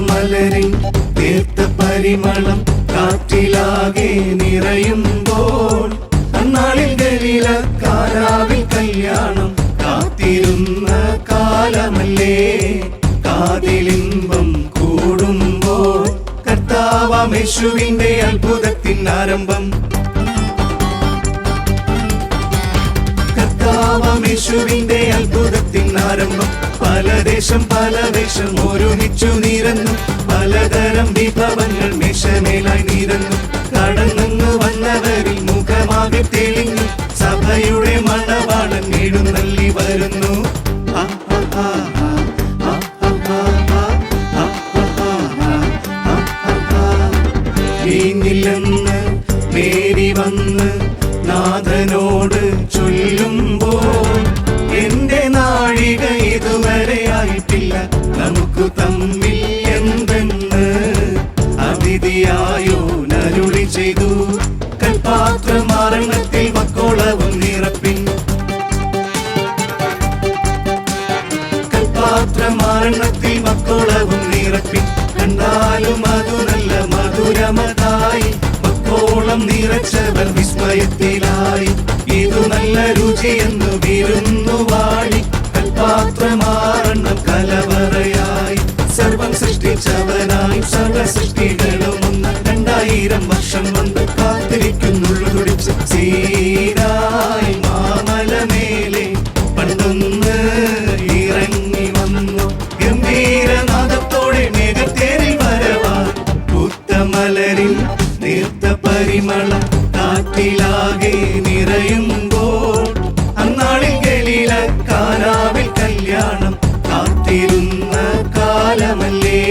മലരിൻ തീർത്ത പരിമളം കാറ്റിലാകെ നിറയുമ്പോൾ അന്നാളിൽ ഗലീല കാനാവിൽ കല്യാണം കാത്തിരുന്ന കാലമല്ലേ. കാതിലിമ്പം കൂടുമ്പോൾ കർത്താവാം യേശുവിന്റെ അത്ഭുതത്തിൻ ആരംഭം. കർത്താവാം യേശുവിന്റെ അത്ഭുതത്തിൻ ആരംഭം. പല ദേശം പല വേഷം ഒരുമിച്ചു നിരന്നു. പലതരം വിഭവങ്ങൾ മേശമേലായി നിരന്നു. കടന്നു വന്നവരിൽ മുഖമാകെ തെളിഞ്ഞു. സഭയുടെ മണവാളൻ എഴുന്നള്ളി വരുന്നു. വീഞ്ഞില്ലെന്ന് മേരി വന്ന് നാഥനോട് ചൊല്ലുമ്പോൾ എന്റെ നാഴിക ഇതുവരെ ആയിട്ടില്ല, നമുക്ക് തമ്മിൽ എന്തെന്ന് അതിഥിയായോ നരുളി ചെയ്തു. കൽപാത്രമാരണത്തിൽ വക്കോളവും നിറപ്പിൻ. കൽപാത്രമാരണത്തിൽ വക്കോളവും നിറപ്പിൻ. കണ്ടാലും അതു നല്ല മധുരമതായി. വക്കോളം നിറച്ചവർ വിസ്മയത്തിലായി. ഇതു നല്ല രുചിയെന്നു വിരുന്നു വാഴി. കൽപാത്രമാരണം കലവറയായി. സർവം സൃഷ്ടിച്ചവനായി സർവ സൃഷ്ടികളും 2000 വർഷം വന്ന് കാത്തിരിക്കുന്നുള്ളു തുടിച്ച്. സീനായി മാമലമേലെ പണ്ടൊന്ന് ഇറങ്ങി വന്നു. ഗംഭീരനാദത്തോടെ മേഘത്തേരിൽ വരവാൻ. പുത്തമലരിൽ നീർത്ത പരിമളം കാറ്റിലാകെ നിറയുമ്പോൾ അന്നാളിൽ ഗലീല കാനാവിൽ കല്യാണം കാത്തിരുന്ന കാലമല്ലേ.